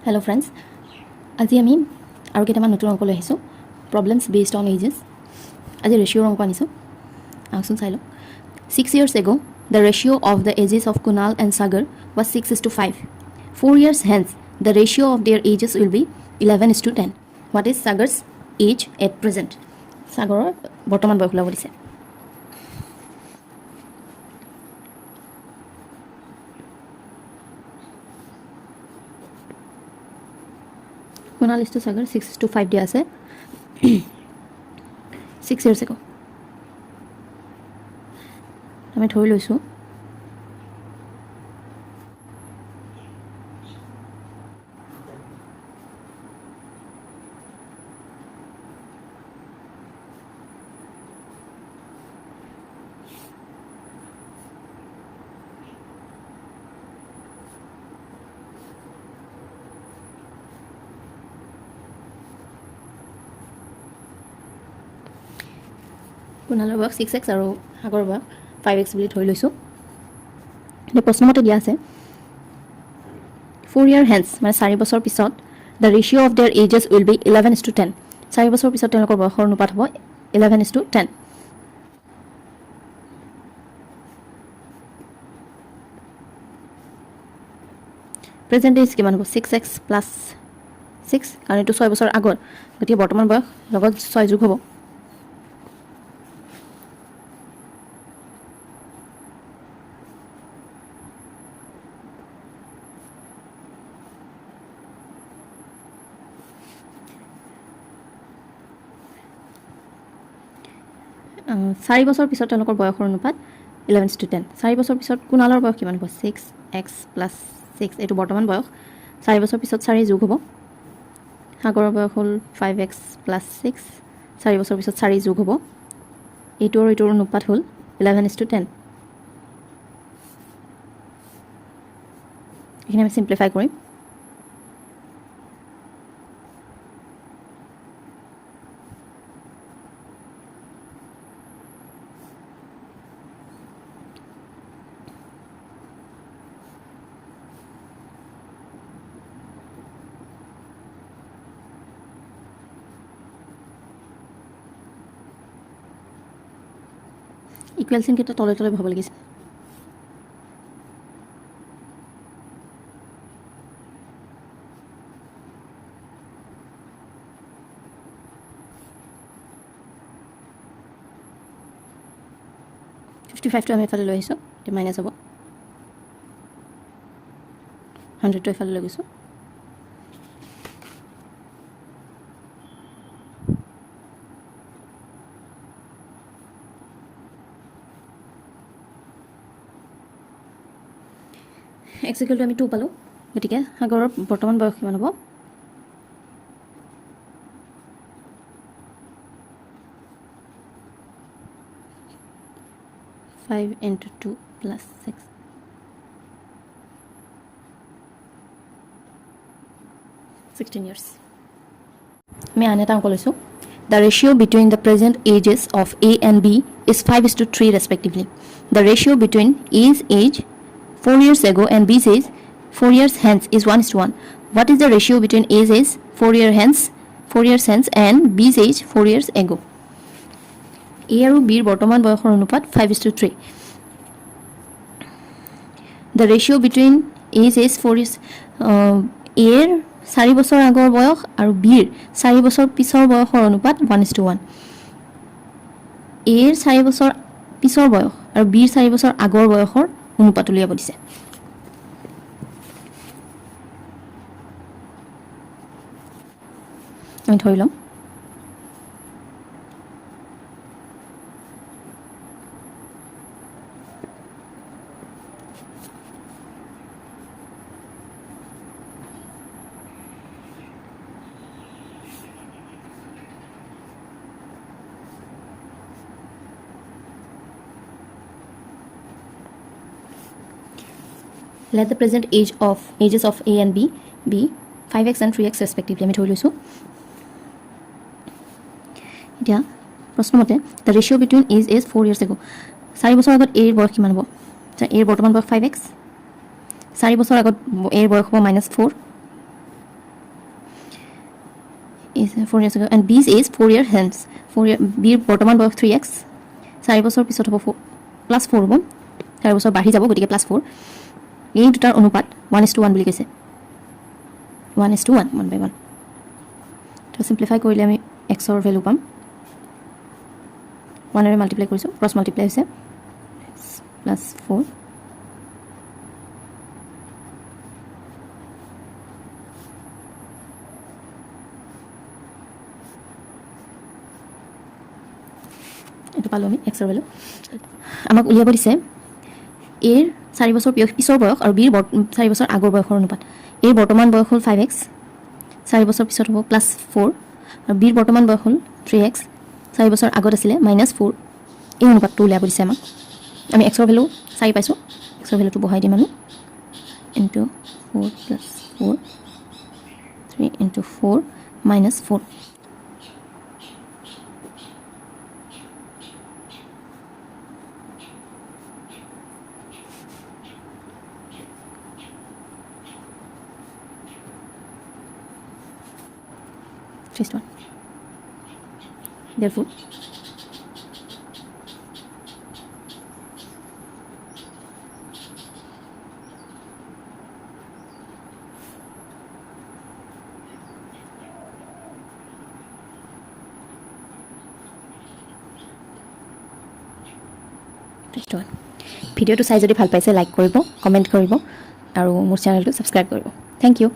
Hello friends, আজি আমি আৰু কেইটামান নতুন অংক লৈ আহিছোঁ প্ৰব্লেমছ বেছড অন এজেছ আজি ৰেচিঅ'ৰ অংক আনিছোঁ আহকচোন চাই লওঁ 6 years ago the ratio of the ages of Kunal and Sagar was 6:5 4 years hence the ratio of their ages will be 11:10 what is Sagar's age at present Sagarৰ বৰ্তমান বয়স ওলাব দিছে Kunal is to Sagar 6:5 dia ase 6 years ago আমি ধৰি লৈছোঁ কুণালৰ বয়স 6x আৰু সাগৰৰ বয়স 5x বুলি ধৰি লৈছোঁ এতিয়া প্ৰশ্নমতে দিয়া আছে 4 year hence মানে 4 বছৰ পিছত the ratio of their ages will be 11:10 4 বছৰ পিছত তেওঁলোকৰ বয়সৰ অনুপাত হ'ব 11:10 প্ৰেজেণ্ট এজ কিমান হ'ব 6x প্লাছ 6 কাৰণ এইটো 6 বছৰ আগৰ গতিকে বৰ্তমান বয়স লগত 6 যোগ হ'ব চাৰি বছৰ পিছত তেওঁলোকৰ বয়সৰ অনুপাত 11:10 4 বছৰ পিছত কুণালৰ বয়স কিমান হ'ব 6x প্লাছ 6 এইটো বৰ্তমান বয়স 4 বছৰ পিছত 4 যোগ হ'ব সাগৰৰ বয়স হ'ল 5x প্লাছ 6 4 বছৰ পিছত 4 যোগ হ'ব এইটো আৰু এইটোৰ অনুপাত হ'ল 11:10 এইখিনি আমি সিম্পলিফাই কৰিম ইকুৱেল চিন কেইটা তলে তলে বহাব লাগিছে টো আমি এফালে লৈ আহিছোঁ এতিয়া মাইনাছ হ'ব 100টো এফালে লৈ গৈছোঁ এক্সিকেলটো আমি 2 পালোঁ গতিকে সাগৰৰ বৰ্তমান বয়স কিমান হ'ব 5 into 2 plus 6 16 years আমি আন এটা অংক লৈছোঁ The ratio between the present ages of A and B is 5:3 respectively. The ratio between A's age 4 years ago and B's age 4 years hence is 1:1. What is the ratio between A's age 4 years hence and B's age 4 years ago? A আৰু Bৰ বৰ্তমান বয়সৰ অনুপাত 5:3. The ratio between A's age 4 years Aৰ 4 বছৰ আগৰ বয়স আৰু Bৰ 4 বছৰ পিছৰ বয়সৰ অনুপাত 1:1. Aৰ 4 বছৰ পিছৰ বয়স আৰু Bৰ 4 বছৰ আগৰ বয়সৰ অনুপাত উলিয়াব দিছে আমি ধৰি লম Let the present ages of A and B be 5x and 3x respectively. আমি ধৰি লৈছোঁ এতিয়া প্ৰশ্নমতে the ratio between A's is 4 years ago 4 বছৰ আগত A ৰ বয়স কিমান হ'ব A ৰ বৰ্তমান বয়স 5x 4 বছৰ আগত A ৰ বয়স হ'ব -4 is 4 years ago and B's age 4 year hence 4 year B'ৰ বৰ্তমান বয়স 3x 4 বছৰ পিছত হ'ব +4 হ'ব 4 বছৰ বাঢ়ি যাব গতিকে +4 এই দুটাৰ অনুপাত 1:1 বুলি কৈছে 1:1 1/1 তো সিম্পলিফাই কৰিলে আমি x ৰ ভ্যালু পাম 1 ৰে মাল্টিপ্লাই কৰিছো ক্ৰছ মাল্টিপ্লাই হৈছে +4 এটা পালো আমি x ৰ ভ্যালু আমাক উলিয়াব দিছে a ৰ 4 বছৰ পিছৰ বয়স আৰু b ৰ 4 বছৰ আগৰ বয়সৰ অনুপাত a ৰ বৰ্তমান বয়স হ'ল 5x 4 বছৰ পিছত হ'ব +4 আৰু b ৰ বৰ্তমান বয়স হ'ল 3x 4 বছৰ আগত আছিলে -4 এই অনুপাতটো উলিয়াব দিছে আমাক আমি x ৰ ভ্যালু 4 পাইছো x ৰ ভ্যালুটো বহাই দিম আমি into 4 + 4 3 into 4 - 4 Just one. Therefore, ভিডিঅ'টো চাই যদি ভাল পাইছে লাইক কৰিব কমেণ্ট কৰিব আৰু মোৰ চেনেলটো ছাবস্ক্ৰাইব কৰিব থেংক ইউ